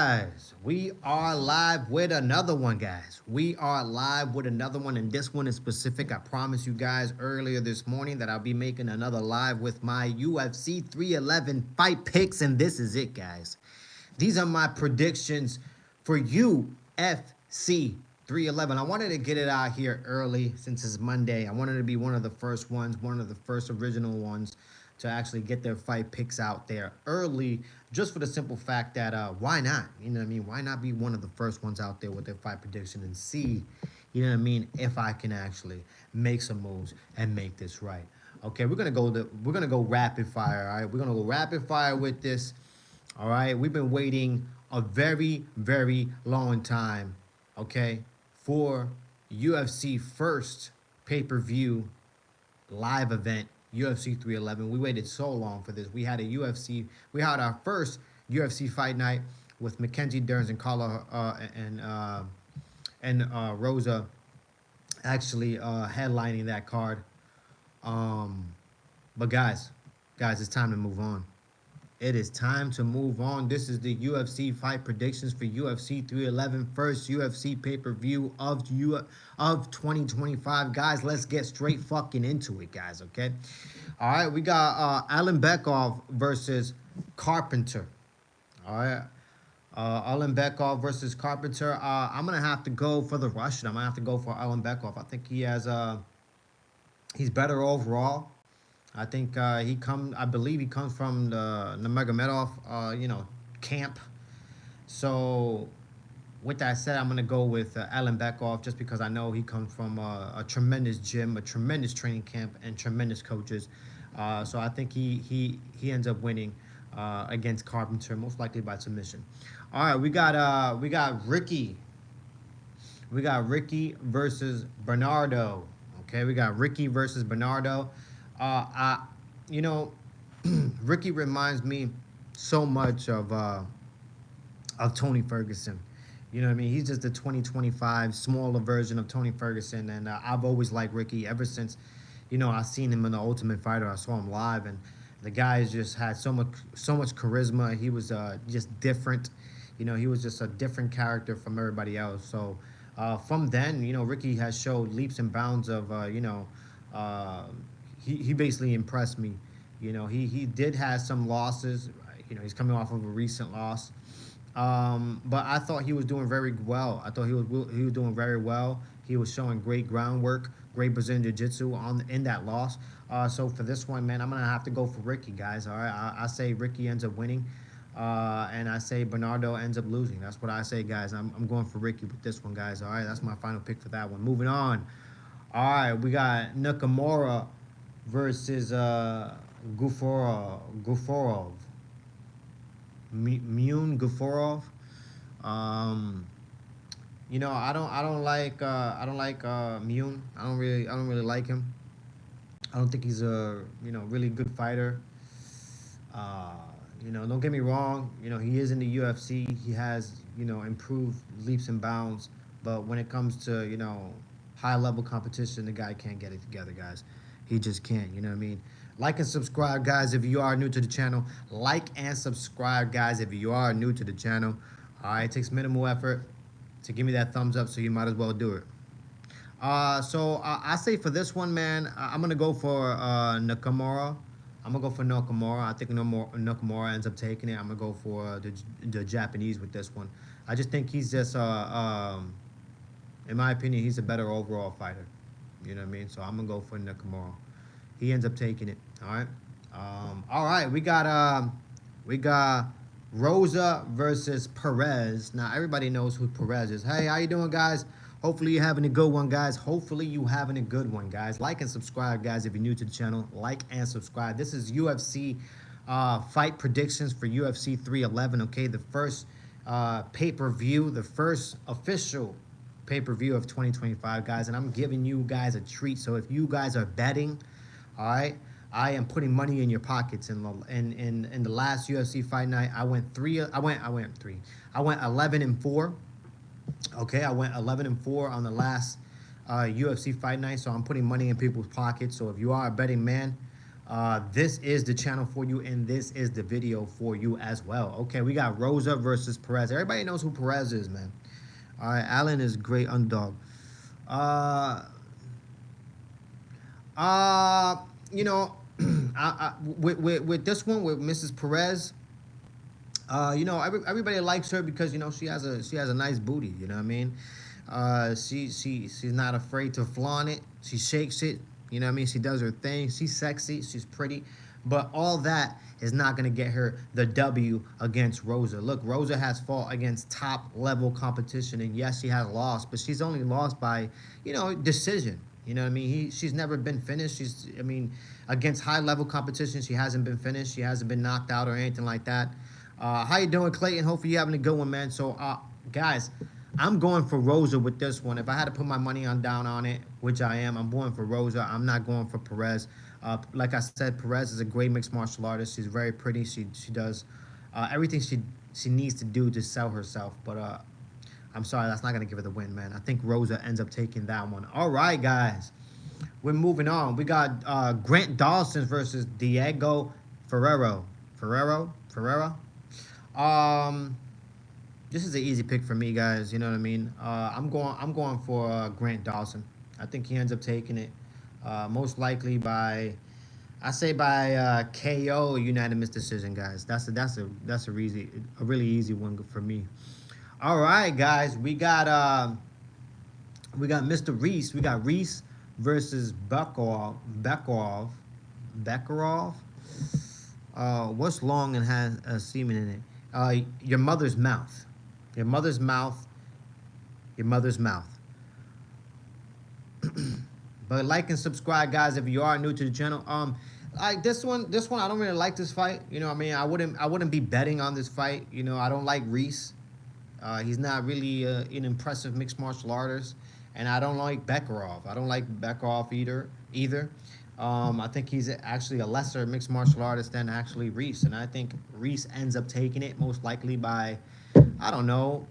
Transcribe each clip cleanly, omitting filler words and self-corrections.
guys, we are live with another one, guys. We are live with another one, and this one is specific. I promised you guys earlier this morning that I'll be making another live with my UFC 311 fight picks, and this is it, guys. These are my predictions for UFC 311. I wanted to get it out here early since it's Monday. I wanted to be one of the first ones, one of the first original ones to actually get their fight picks out there early, just for the simple fact that why not? You know what I mean? Why not be one of the first ones out there with their fight prediction and see, you know what I mean, if I can actually make some moves and make this right. Okay, we're gonna go rapid fire. All right, we're gonna go rapid fire with this. All right, we've been waiting a very, very long time. Okay, for UFC first pay-per-view live event, UFC 311. We waited so long for this. We had our first UFC fight night with Mackenzie Dern and Carla and Rosa actually headlining that card. But guys, it's time to move on. It is time to move on. This is the UFC fight predictions for UFC 311, first UFC pay-per-view of 2025. Guys, let's get straight fucking into it, guys, okay? All right, we got Alan Bekoff versus Carpenter. All right. Alan Bekoff versus Carpenter. I'm going to have to go for the Russian. I'm going to have to go for Alan Bekoff. I think he's better overall. I think I believe he comes from the Nurmagomedov, camp. So, with that said, I'm gonna go with Alan Bekoff just because I know he comes from a tremendous gym, a tremendous training camp, and tremendous coaches. So I think he ends up winning against Carpenter, most likely by submission. All right, we got Ricky. We got Ricky versus Bernardo. Okay, we got Ricky versus Bernardo. Ricky reminds me so much of Tony Ferguson. You know what I mean? He's just the 2025 smaller version of Tony Ferguson, and I've always liked Ricky ever since, I seen him in the Ultimate Fighter. I saw him live, and the guy just had so much charisma. He was just different. He was just a different character from everybody else. So from then, Ricky has showed leaps and bounds of he basically impressed me. He did have some losses. He's coming off of a recent loss. But I thought he was doing very well. I thought he was doing very well. He was showing great groundwork, great Brazilian Jiu-Jitsu in that loss. So for this one, man, I'm going to have to go for Ricky, guys. All right, I say Ricky ends up winning. And I say Bernardo ends up losing. That's what I say, guys. I'm going for Ricky with this one, guys. All right, that's my final pick for that one. Moving on. All right, we got Nakamura versus Guforov. Mune Guforov. I don't like Mune. I don't really like him. I don't think he's a really good fighter. Don't get me wrong. He is in the UFC. He has improved leaps and bounds. But when it comes to high level competition, the guy can't get it together, guys. He just can't. You know what I mean? Like and subscribe, guys, if you are new to the channel. Like and subscribe, guys, if you are new to the channel. All right, it takes minimal effort to give me that thumbs up, so you might as well do it. So I say for this one, man, I'm going to go for Nakamura. I'm going to go for Nakamura. I think Nakamura ends up taking it. I'm going to go for the Japanese with this one. I just think he's just, in my opinion, he's a better overall fighter. You know what I mean? So I'm going to go for Nakamura. He ends up taking it. All right. All right. We got Rosa versus Perez. Now everybody knows who Perez is. Hey, how you doing, guys? Hopefully you're having a good one, guys. Hopefully you having a good one, guys. Like and subscribe, guys, if you're new to the channel. Like and subscribe. This is UFC fight predictions for UFC 311. Okay, the first pay-per-view, the first official pay-per-view of 2025, guys. And I'm giving you guys a treat. So if you guys are betting, all right, I am putting money in your pockets. In the last UFC fight night, I went 11-4. Okay, I went 11-4 on the last UFC fight night. So I'm putting money in people's pockets. So if you are a betting man, This is the channel for you, and this is the video for you as well. Okay, we got Rosa versus Perez. Everybody knows who Perez is, man. All right, Allen is great underdog. Uh, uh, you know, with this one with Mrs. Perez, everybody likes her because she has a nice booty. You know what I mean? She's not afraid to flaunt it. She shakes it. You know what I mean? She does her thing. She's sexy. She's pretty. But all that is not going to get her the W against Rosa. Look, Rosa has fought against top level competition, and yes, she has lost, but she's only lost by, decision. You know what I mean? She's never been finished. Against high level competition, she hasn't been finished. She hasn't been knocked out or anything like that. How you doing, Clayton? Hopefully you're having a good one, man. So, guys, I'm going for Rosa with this one. If I had to put my money down on it, which I am, I'm going for Rosa. I'm not going for Perez. Like I said, Perez is a great mixed martial artist. She's very pretty. She does everything she needs to do to sell herself. But I'm sorry, that's not gonna give her the win, man. I think Rosa ends up taking that one. All right, guys, we're moving on. We got Grant Dawson versus Diego Ferrero. Ferrera. Um, this is an easy pick for me, guys. You know what I mean? I'm going for Grant Dawson. I think he ends up taking it, most likely by, I say by KO unanimous decision, guys. That's a really easy one for me. All right, guys, we got Mr. Reese. We got Reese versus Bekarov. What's long and has semen in it? Your mother's mouth. Your mother's mouth. Your mother's mouth. But like and subscribe, guys, if you are new to the channel. Like this one, I don't really like this fight. You know, what I mean, I wouldn't be betting on this fight. You know, I don't like Reese. He's not really an impressive mixed martial artist, and I don't like Bekarov. I don't like Bekarov either. I think he's actually a lesser mixed martial artist than actually Reese, and I think Reese ends up taking it most likely by, I don't know,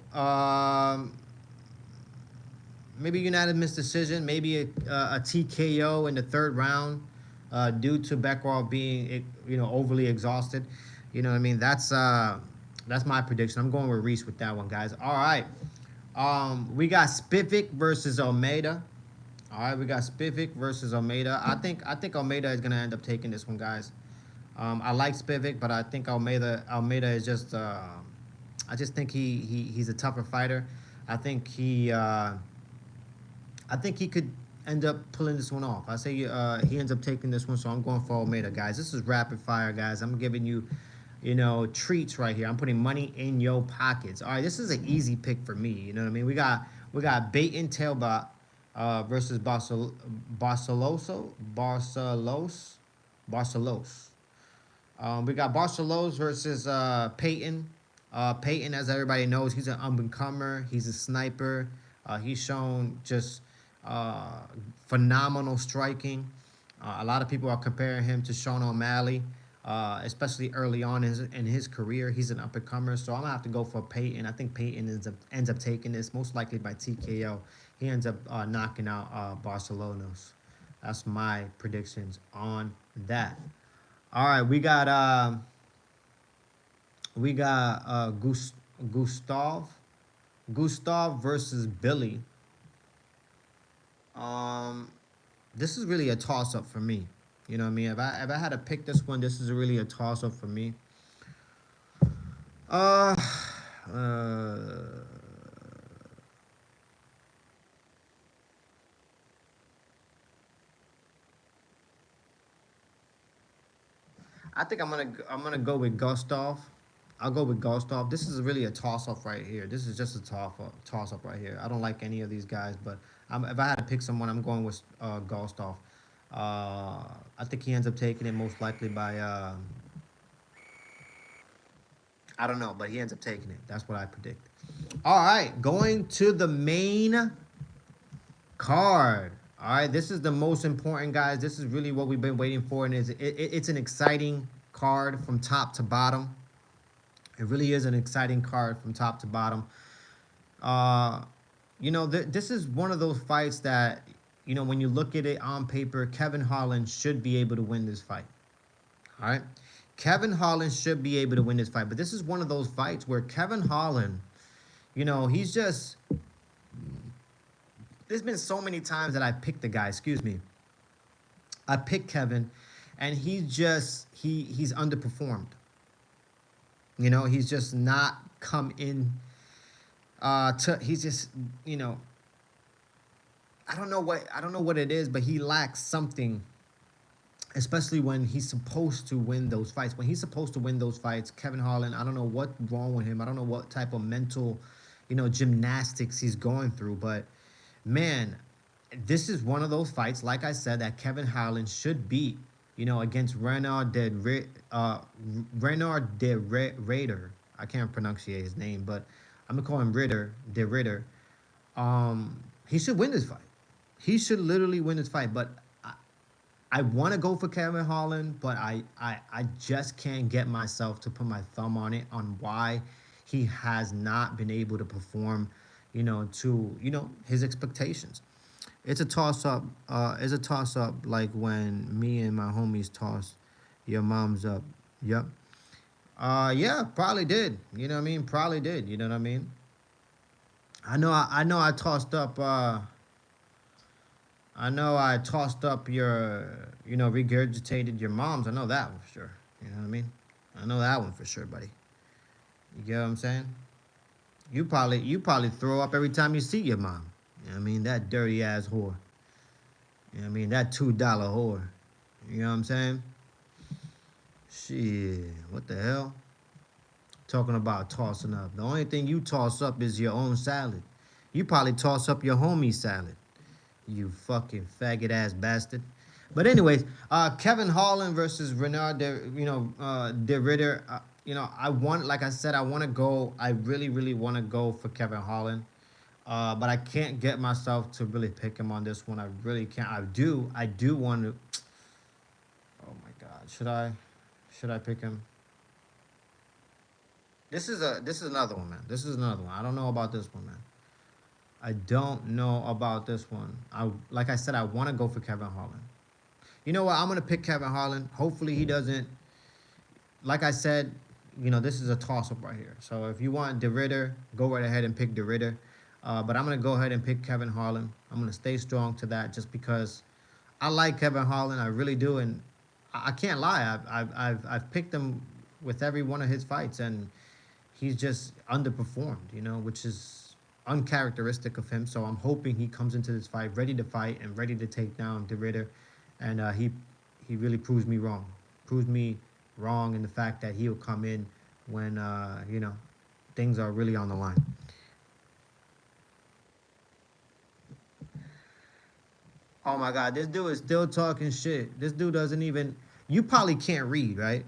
maybe unanimous decision, maybe a TKO in the third round, due to Bekarov being overly exhausted. You know what I mean? That's my prediction. I'm going with Reese with that one, guys. All right. We got Spivak versus Almeida. All right, we got Spivak versus Almeida. I think Almeida is gonna end up taking this one, guys. I like Spivak, but I think Almeida is just. I just think he's a tougher fighter. I think he could end up pulling this one off. I say he ends up taking this one, so I'm going for Almeida, guys. This is rapid fire, guys. I'm giving you, treats right here. I'm putting money in your pockets. All right, this is an easy pick for me. You know what I mean? We got Bait and Tailbot versus Barcelos. We got Barcelos versus Peyton. Peyton, as everybody knows, he's an up-and-comer. He's a sniper. He's shown just phenomenal striking. A lot of people are comparing him to Sean O'Malley, especially early on in his career. He's an up-and-comer, so I'm going to have to go for Peyton. I think Peyton ends up taking this, most likely by TKO. He ends up knocking out Barcelonas. That's my predictions on that. All right, we got Gustav versus Billy. This is really a toss-up for me. You know what I mean? If I had to pick this one, this is really a toss-up for me. Uh, uh, I think I'm gonna go with Gustav. I'll go with Gustav. This is really a toss-up right here. This is just a toss-up right here. I don't like any of these guys, but if I had to pick someone, I'm going with Gustav. I think he ends up taking it most likely by, I don't know, but he ends up taking it. That's what I predict. All right, going to the main card. All right, this is the most important, guys. This is really what we've been waiting for, and it's an exciting card from top to bottom. It really is an exciting card from top to bottom. This is one of those fights that, when you look at it on paper, Kevin Holland should be able to win this fight. All right. Kevin Holland should be able to win this fight, but this is one of those fights where Kevin Holland, he's just. There's been so many times that I picked the guy. Excuse me. I picked Kevin, and he's underperformed. He's just not come in. He's just I don't know what it is, but he lacks something, especially when he's supposed to win those fights. When he's supposed to win those fights, Kevin Holland, I don't know what's wrong with him. I don't know what type of mental, gymnastics he's going through. But man, this is one of those fights, like I said, that Kevin Holland should beat. Against Renard de Raider. I can't pronunciate his name, but I'm gonna call him Ritter. He should win this fight. He should literally win this fight. But I want to go for Kevin Holland, but I just can't get myself to put my thumb on it on why he has not been able to perform, to his expectations. It's a toss up. It's a toss up like when me and my homies tossed your mom's up. Yep. Yeah, probably did. You know what I mean? Probably did. You know what I mean? I know I tossed up I know I tossed up your, regurgitated your mom's. I know that one for sure. You know what I mean? I know that one for sure, buddy. You get what I'm saying? You probably throw up every time you see your mom. You know what I mean? That dirty ass whore. You know what I mean? That $2 whore. You know what I'm saying? Shit, what the hell? Talking about tossing up. The only thing you toss up is your own salad. You probably toss up your homie's salad. You fucking faggot ass bastard. But anyways, Kevin Holland versus Renard de Ritter. Like I said, I want to go. I really, really want to go for Kevin Holland. But I can't get myself to really pick him on this one. I really can't. I do want to. Oh my God, should I pick him? This is another one, man. This is another one. I don't know about this one, man. I don't know about this one. Like I said, I want to go for Kevin Holland. You know what? I'm gonna pick Kevin Holland. Hopefully he doesn't. Like I said, this is a toss up right here. So if you want DeRitter, go right ahead and pick DeRitter. But I'm gonna go ahead and pick Kevin Holland. I'm gonna stay strong to that just because I like Kevin Holland. I really do, and I can't lie. I've picked him with every one of his fights, and he's just underperformed. Which is uncharacteristic of him. So I'm hoping he comes into this fight ready to fight and ready to take down DeRitter, and he really proves me wrong. Proves me wrong in the fact that he'll come in when things are really on the line. Oh my God, this dude is still talking shit. This dude doesn't even. You probably can't read, right?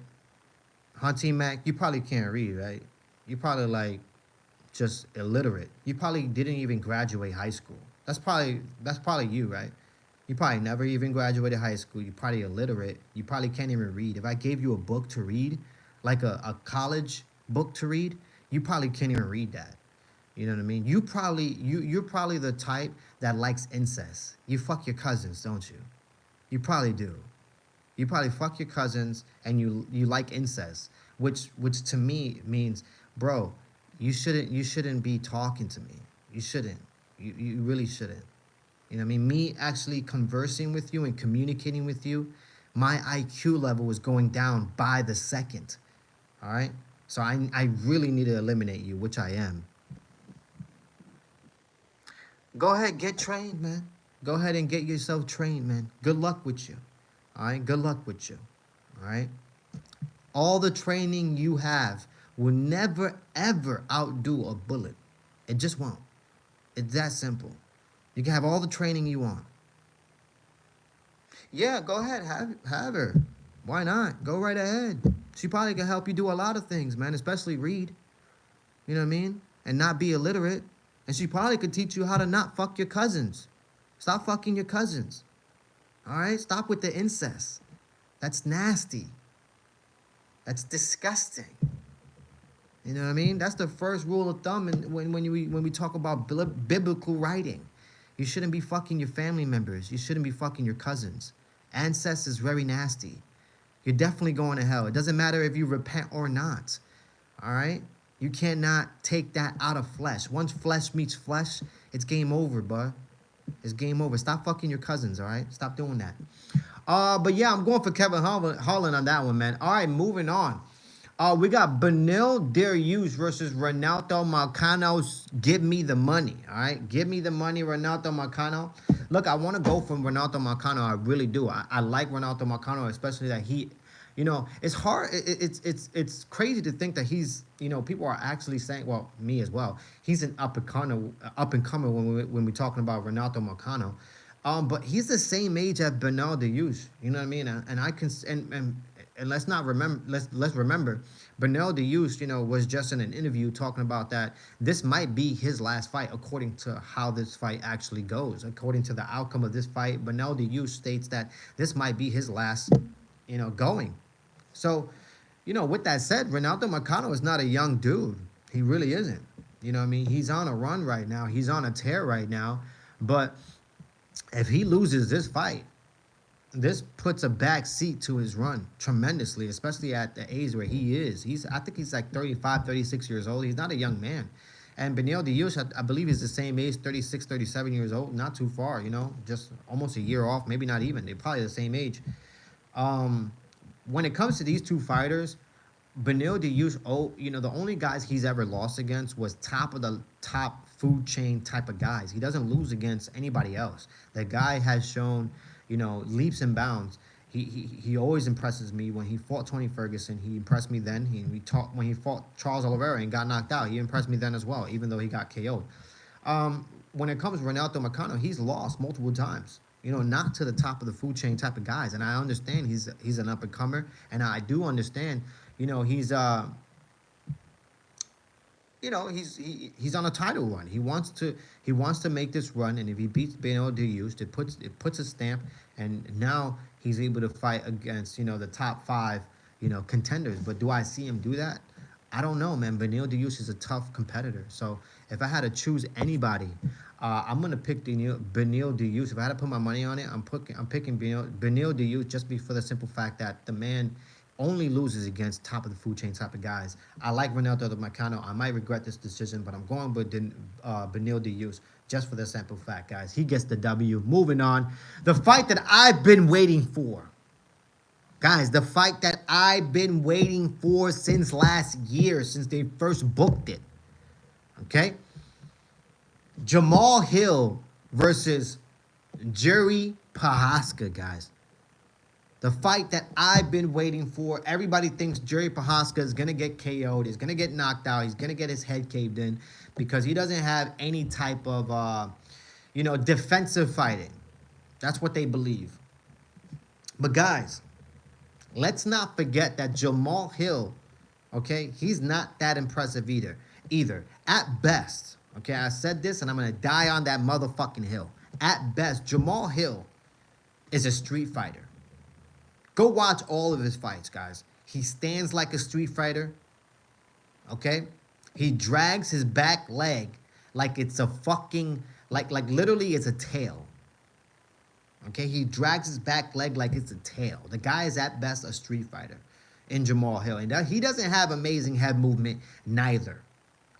Hunty Mac, you probably can't read, right? You probably like just illiterate. You probably didn't even graduate high school. That's probably you, right? You probably never even graduated high school. You're probably illiterate. You probably can't even read. If I gave you a book to read, like a college book to read, you probably can't even read that. You know what I mean? You're probably the type that likes incest. You fuck your cousins, don't you? You probably do. You probably fuck your cousins and you like incest, which to me means, bro, you shouldn't be talking to me. You shouldn't. You really shouldn't. You know what I mean? Me actually conversing with you and communicating with you, my IQ level is going down by the second. All right? So I really need to eliminate you, which I am. Go ahead, get trained, man. Go ahead and get yourself trained, man. Good luck with you. All right? Good luck with you. All right? All the training you have will never, ever outdo a bullet. It just won't. It's that simple. You can have all the training you want. Yeah, go ahead. Have her. Why not? Go right ahead. She probably can help you do a lot of things, man, especially read. You know what I mean? And not be illiterate. And she probably could teach you how to not fuck your cousins. Stop fucking your cousins. All right? Stop with the incest. That's nasty. That's disgusting. You know what I mean? That's the first rule of thumb when we talk about biblical writing. You shouldn't be fucking your family members. You shouldn't be fucking your cousins. Incest is very nasty. You're definitely going to hell. It doesn't matter if you repent or not. All right? You cannot take that out of flesh. Once flesh meets flesh, it's game over, bud. It's game over. Stop fucking your cousins, all right? Stop doing that. But yeah, I'm going for Kevin Holland on that one, man. All right, moving on. We got Benil Dariush versus Ronaldo Marcano. Give me the money, all right? Give me the money, Ronaldo Marcano. Look, I want to go from Ronaldo Marcano. I really do. I like Ronaldo Marcano, especially that he, it's hard. It's crazy to think that he's, people are actually saying, well, me as well. He's an up and comer when we're talking about Ronaldo Marcano. But he's the same age as Bernal Dariush. You know what I mean? And I can and let's not remember. Let's remember, Bernal Dariush, was just in an interview talking about that this might be his last fight, according to how this fight actually goes. According to the outcome of this fight, Bernal Dariush states that this might be his last, going. So, with that said, Ronaldo Marcano is not a young dude. He really isn't. You know what I mean? He's on a run right now. He's on a tear right now. But if he loses this fight, this puts a back seat to his run tremendously, especially at the age where he is. I think he's like 35, 36 years old. He's not a young man. And Benil Dariush, I believe he's the same age, 36, 37 years old. Not too far, just almost a year off, maybe not even. They're probably the same age. When it comes to these two fighters, Benil Dariush, the only guys he's ever lost against was top of the top food chain type of guys. He doesn't lose against anybody else. The guy has shown, leaps and bounds. He always impresses me. When he fought Tony Ferguson, he impressed me then. When he fought Charles Oliveira and got knocked out, he impressed me then as well, even though he got KO'd. When it comes to Ronaldo Marcano, he's lost multiple times. Not to the top of the food chain type of guys. And I understand he's an up and comer, and I do understand, he's he's on a title run. He wants to make this run, and if he beats Benil Dariush, it puts a stamp, and now he's able to fight against the top 5 contenders. But do I see him do that? I don't know, man. Benil Dariush is a tough competitor. So if I had to choose anybody, I'm gonna pick Benil Dariush. If I had to put my money on it, I'm picking Benil Dariush just for the simple fact that the man only loses against top of the food chain type of guys. I like Ronaldo Marcano. I might regret this decision, but I'm going with Benil Dariush just for the simple fact, guys. He gets the W. Moving on. The fight that I've been waiting for. Guys, the fight that I've been waiting for since last year, since they first booked it. Okay? Jamal Hill versus Jiri Prochazka, guys. The fight that I've been waiting for. Everybody thinks Jiri Prochazka is going to get KO'd. He's going to get knocked out. He's going to get his head caved in because he doesn't have any type of, defensive fighting. That's what they believe. But, guys, let's not forget that Jamal Hill, okay, he's not that impressive either. At best, okay, I said this and I'm going to die on that motherfucking hill. At best, Jamal Hill is a street fighter. Go watch all of his fights, guys. He stands like a street fighter, okay? He drags his back leg like it's a fucking, like literally it's a tail. Okay, he drags his back leg like it's a tail. The guy is at best a street fighter in Jamal Hill. And he doesn't have amazing head movement neither.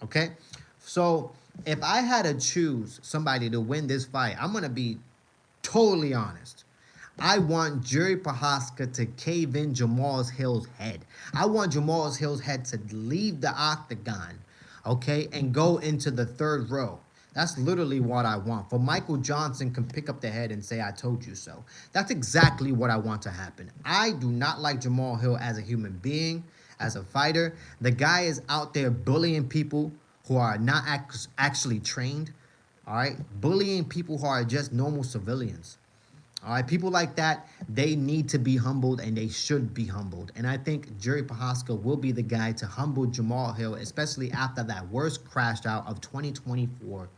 Okay? So if I had to choose somebody to win this fight, I'm going to be totally honest. I want Jiri Prochazka to cave in Jamal Hill's head. I want Jamal Hill's head to leave the octagon, okay, and go into the third row. That's literally what I want. For Michael Johnson can pick up the head and say, I told you so. That's exactly what I want to happen. I do not like Jamal Hill as a human being, as a fighter. The guy is out there bullying people who are not actually trained, all right? Bullying people who are just normal civilians. All right, people like that, they need to be humbled, and they should be humbled. And I think Jiri Prochazka will be the guy to humble Jamal Hill, especially after that worst crash out of 2024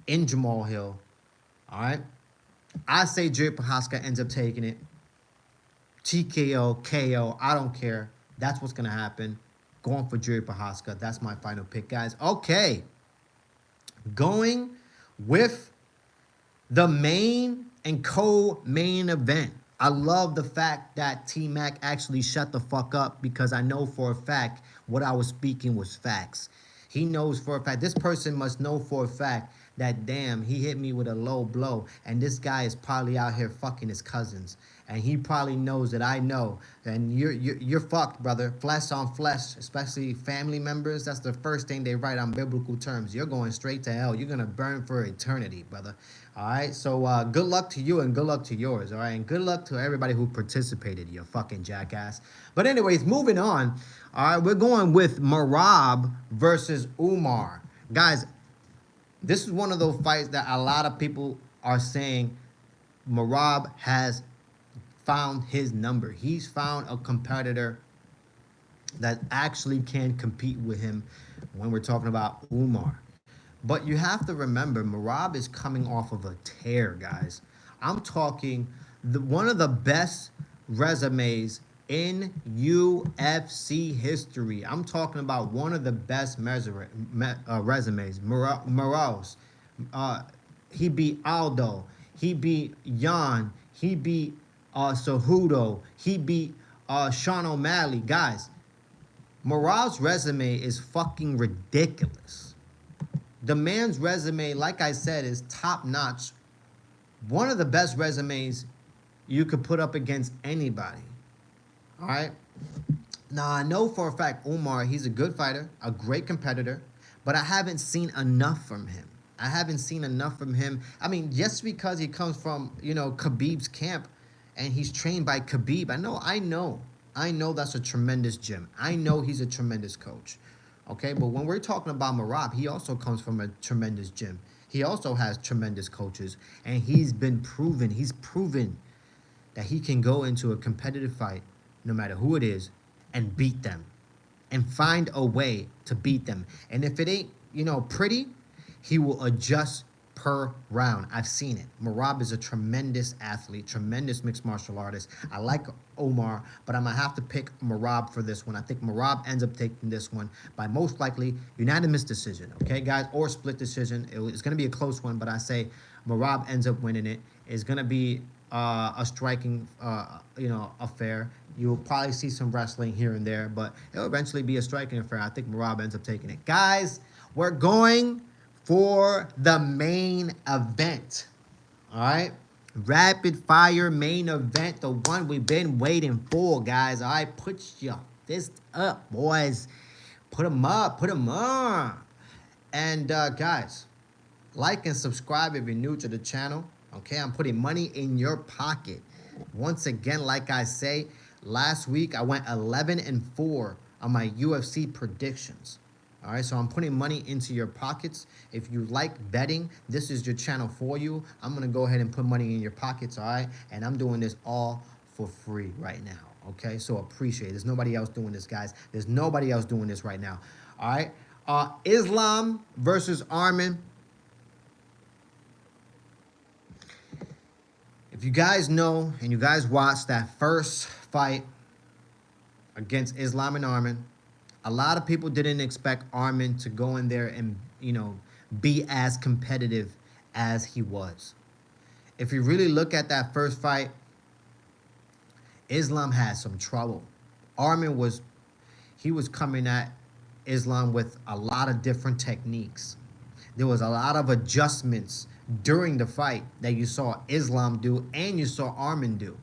in Jamal Hill. All right, I say Jiri Prochazka ends up taking it. TKO, KO, I don't care. That's what's going to happen. Going for Jiri Prochazka. That's my final pick, guys. Okay, going with the main and co-main event I love the fact that T Mac actually shut the fuck up because I know for a fact what I was speaking was facts. He knows for a fact, this person must know for a fact that damn, he hit me with a low blow, and this guy is probably out here fucking his cousins, and he probably knows that I know, and you're fucked, brother. Flesh on flesh, especially family members. That's the first thing they write on biblical terms. You're going straight to hell. You're gonna burn for eternity, brother. All right. So good luck to you and good luck to yours. All right, and good luck to everybody who participated. You fucking jackass. But anyways, moving on. All right, we're going with Marab versus Umar, guys. This is one of those fights that a lot of people are saying Marab has found his number. He's found a competitor that actually can compete with him when we're talking about Umar. But you have to remember, Marab is coming off of a tear, guys. I'm talking one of the best resumes in UFC history. I'm talking about one of the best resumes. Morales. He beat Aldo. He beat Jan. He beat Cejudo. He beat Sean O'Malley. Guys, Morales' resume is fucking ridiculous. The man's resume, like I said, is top notch. One of the best resumes you could put up against anybody. All right. Now, I know for a fact Umar, he's a good fighter, a great competitor, but I haven't seen enough from him. I haven't seen enough from him. I mean, just because he comes from, Khabib's camp and he's trained by Khabib, I know that's a tremendous gym. I know he's a tremendous coach. Okay, but when we're talking about Marab, he also comes from a tremendous gym. He also has tremendous coaches, and he's proven that he can go into a competitive fight, no matter who it is, and beat them, and find a way to beat them. And if it ain't, pretty, he will adjust per round. I've seen it. Marab is a tremendous athlete, tremendous mixed martial artist. I like Omar, but I'm going to have to pick Marab for this one. I think Marab ends up taking this one by most likely unanimous decision, okay, guys, or split decision. It's going to be a close one, but I say Marab ends up winning it. It's going to be a striking, affair. You'll probably see some wrestling here and there, but it'll eventually be a striking affair. I think Marab ends up taking it. Guys, we're going for the main event. All right. Rapid fire main event, the one we've been waiting for, guys. All right. Put your fist up, boys. Put them up. Put them up. And guys, like and subscribe if you're new to the channel. Okay. I'm putting money in your pocket. Once again, like I say, last week I went 11-4 on my UFC predictions. All right, so I'm putting money into your pockets. If you like betting, this is your channel for you. I'm going to go ahead and put money in your pockets, all right? And I'm doing this all for free right now, okay? So appreciate it. There's nobody else doing this, guys. There's nobody else doing this right now, all right? Islam versus Arman. If you guys know and you guys watched that first fight against Islam and Arman, a lot of people didn't expect Arman to go in there and, be as competitive as he was. If you really look at that first fight, Islam had some trouble. Arman was coming at Islam with a lot of different techniques. There was a lot of adjustments during the fight that you saw Islam do and you saw Arman do.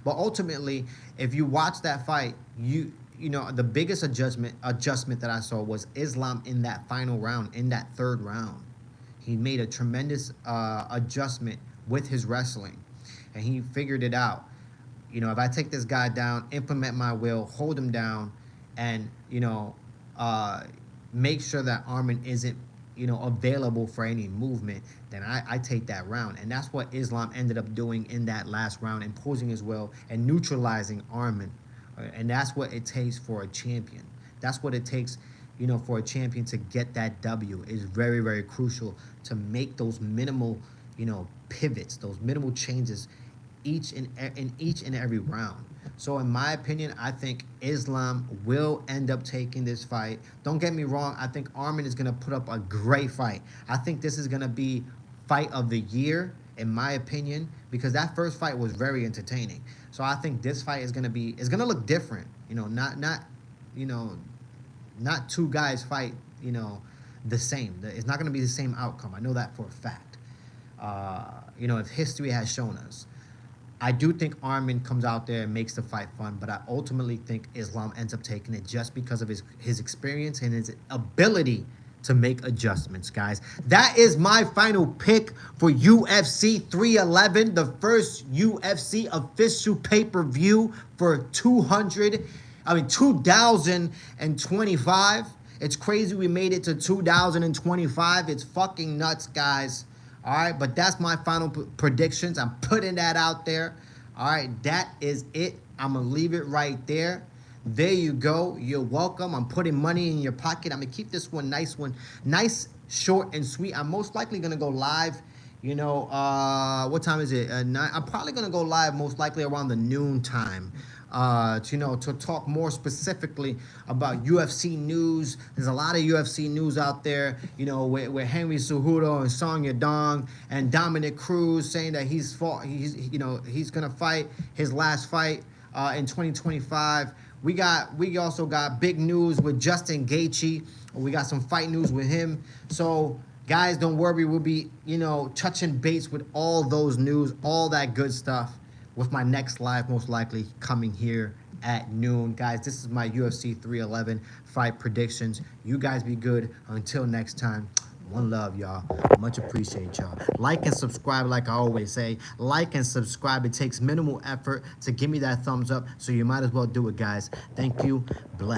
But ultimately, if you watch that fight, the biggest adjustment that I saw was Islam in that final round, in that third round. He made a tremendous adjustment with his wrestling, and he figured it out. If I take this guy down, implement my will, hold him down, and, make sure that Arman isn't, available for any movement, then I take that round. And that's what Islam ended up doing in that last round, imposing his will and neutralizing Arman. And that's what it takes for a champion. That's what it takes, for a champion to get that W. Is very, very crucial to make those minimal, pivots, those minimal changes in each and every round. So in my opinion, I think Islam will end up taking this fight. Don't get me wrong. I think Arman is going to put up a great fight. I think this is going to be fight of the year. in my opinion, because that first fight was very entertaining. So I think this fight is gonna look different. You know, not two guys fight, the same. It's not gonna be the same outcome. I know that for a fact. If history has shown us. I do think Arman comes out there and makes the fight fun, but I ultimately think Islam ends up taking it just because of his experience and his ability to make adjustments, guys. That is my final pick for UFC 311, the first UFC official pay-per-view for 2025. It's crazy we made it to 2025. It's fucking nuts, guys. All right, but that's my final predictions. I'm putting that out there. All right, that is it. I'm going to leave it right there. There you go. You're welcome. I'm putting money in your pocket. I'm going to keep this one, nice, short, and sweet. I'm most likely going to go live. What time is it? I'm probably going to go live most likely around the noon time. To talk more specifically about UFC news. There's a lot of UFC news out there, with Henry Cejudo and Song Yadong and Dominic Cruz saying that he's gonna fight his last fight in 2025. We also got big news with Justin Gaethje. We got some fight news with him. So guys, don't worry, we'll be touching base with all those news, all that good stuff, with my next live, most likely coming here at noon. Guys, this is my UFC 311 fight predictions. You guys be good. Until next time, one love, y'all. Much appreciate y'all. Like and subscribe, like I always say. Like and subscribe. It takes minimal effort to give me that thumbs up, so you might as well do it, guys. Thank you. Bless.